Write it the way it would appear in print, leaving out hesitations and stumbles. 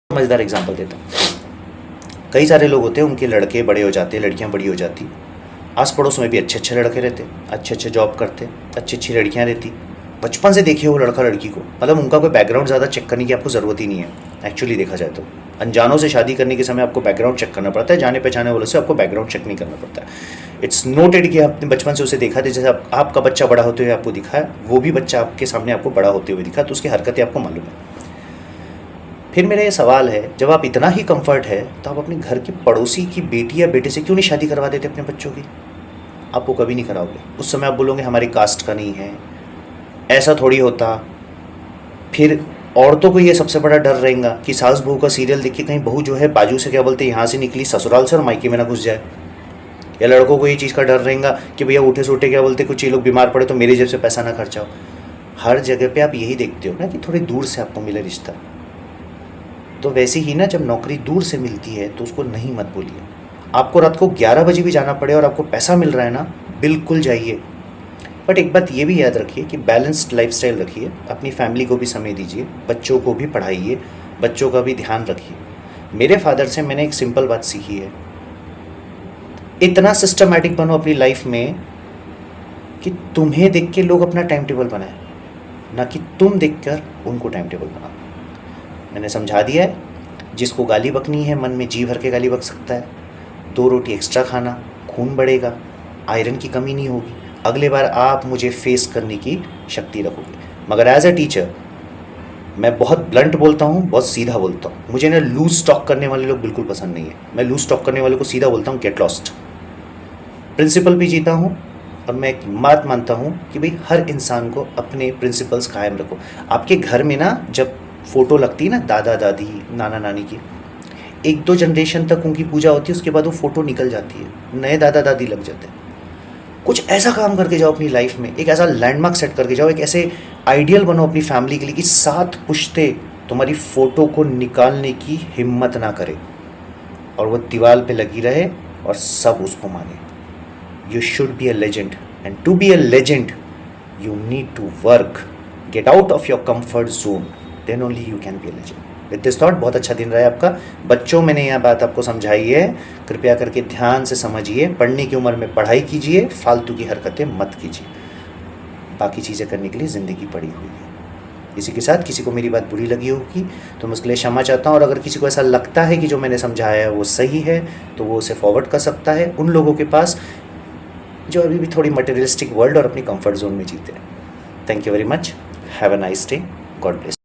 मज़ेदार एग्जांपल देता हूँ। कई सारे लोग होते हैं, उनके लड़के बड़े हो जाते हैं, लड़कियाँ बड़ी हो जाती, आस पड़ोस में भी अच्छे अच्छे लड़के रहते, अच्छे अच्छे जॉब करते, अच्छी अच्छी लड़कियाँ रहती। बचपन से देखे वो लड़का लड़की को, मतलब उनका कोई बैकग्राउंड ज़्यादा चेक करने की आपको ज़रूरत ही नहीं है। एक्चुअली देखा जाए तो अनजानों से शादी करने के समय आपको बैकग्राउंड चेक करना पड़ता है, जाने पहचाने वालों से आपको बैकग्राउंड चेक नहीं करना पड़ता है। इट्स नोटेड कि आपने बचपन से उसे देखा था, जैसे आपका बच्चा बड़ा होते हुए आपको दिखा है, वो भी बच्चा आपके सामने आपको बड़ा होते हुए दिखा, तो उसकी हरकतें आपको मालूम है। फिर मेरा ये सवाल है, जब आप इतना ही कंफर्ट है तो आप अपने घर के पड़ोसी की बेटी या बेटे से क्यों नहीं शादी करवा देते अपने बच्चों की? आप वो कभी नहीं कराओगे। उस समय आप बोलोगे हमारी कास्ट का नहीं है, ऐसा थोड़ी होता। फिर औरतों को ये सबसे बड़ा डर रहेगा कि सास बहू का सीरियल देख के कहीं बहू जो है बाजू से क्या बोलते हैं यहाँ से निकली ससुराल से और मायके में ना घुस जाए। या लड़कों को ये चीज़ का डर रहेगा कि भैया उठे से उठे क्या बोलते कुछ ये लोग बीमार पड़े तो मेरी जेब से पैसा ना खर्चा हो। हर जगह पे आप यही देखते हो ना कि थोड़ी दूर से आपको मिले रिश्ता। तो वैसे ही ना, जब नौकरी दूर से मिलती है तो उसको नहीं मत बोलिए। आपको रात को 11 बजे भी जाना पड़े और आपको पैसा मिल रहा है ना, बिल्कुल जाइए। बट एक बात ये भी याद रखिए कि बैलेंस्ड लाइफस्टाइल रखिए, अपनी फैमिली को भी समय दीजिए, बच्चों को भी पढ़ाइए, बच्चों का भी ध्यान रखिए। मेरे फादर से मैंने एक सिंपल बात सीखी है, इतना सिस्टमैटिक बनो अपनी लाइफ में कि तुम्हें देख के लोग अपना टाइम टेबल बनाए, ना कि तुम देखकर उनको टाइम टेबल बनाओ। मैंने समझा दिया है, जिसको गाली बकनी है मन में जी भर के गाली बक सकता है। 2 रोटी एक्स्ट्रा खाना, खून बढ़ेगा, आयरन की कमी नहीं होगी, अगले बार आप मुझे फेस करने की शक्ति रखोगे। मगर एज ए टीचर मैं बहुत ब्लंट बोलता हूँ, बहुत सीधा बोलता हूँ। मुझे ना लूज टॉक करने वाले लोग बिल्कुल पसंद नहीं है। मैं लूज टॉक करने वाले को सीधा बोलता हूँ, गेट लॉस्ट। प्रिंसिपल भी जीता हूँ और मैं एक बात मानता हूँ कि भाई हर इंसान को अपने प्रिंसिपल्स कायम रखो। आपके घर में ना जब फ़ोटो लगती है ना दादा दादी नाना नानी की, 1-2 जनरेशन तक उनकी पूजा होती है, उसके बाद वो फ़ोटो निकल जाती है, नए दादा दादी लग जाते हैं। कुछ ऐसा काम करके जाओ अपनी लाइफ में, एक ऐसा लैंडमार्क सेट करके जाओ, एक ऐसे आइडियल बनो अपनी फैमिली के लिए कि 7 पुश्ते तुम्हारी फ़ोटो को निकालने की हिम्मत ना करे और वो दीवार पे लगी रहे और सब उसको माने। You should be a legend, and to be a legend you need to work, get out of your comfort zone, then only you can be a legend. With this thought, बहुत अच्छा दिन रहा है आपका। बच्चों, मैंने यह बात आपको समझाई है, कृपया करके ध्यान से समझिए। पढ़ने की उम्र में पढ़ाई कीजिए, फालतू की हरकतें मत कीजिए। बाकी चीज़ें करने के लिए ज़िंदगी पड़ी हुई है। इसी के साथ किसी को मेरी बात बुरी लगी होगी तो मैं उसके लिए क्षमा चाहता हूँ, और अगर किसी को ऐसा लगता है कि जो मैंने समझाया है वो सही है तो वो उसे फॉरवर्ड कर सकता है उन लोगों के पास जो अभी भी थोड़ी मटेरियलिस्टिक वर्ल्ड और अपनी कंफर्ट जोन में जीते हैं। Thank you very much, have a nice day, God bless.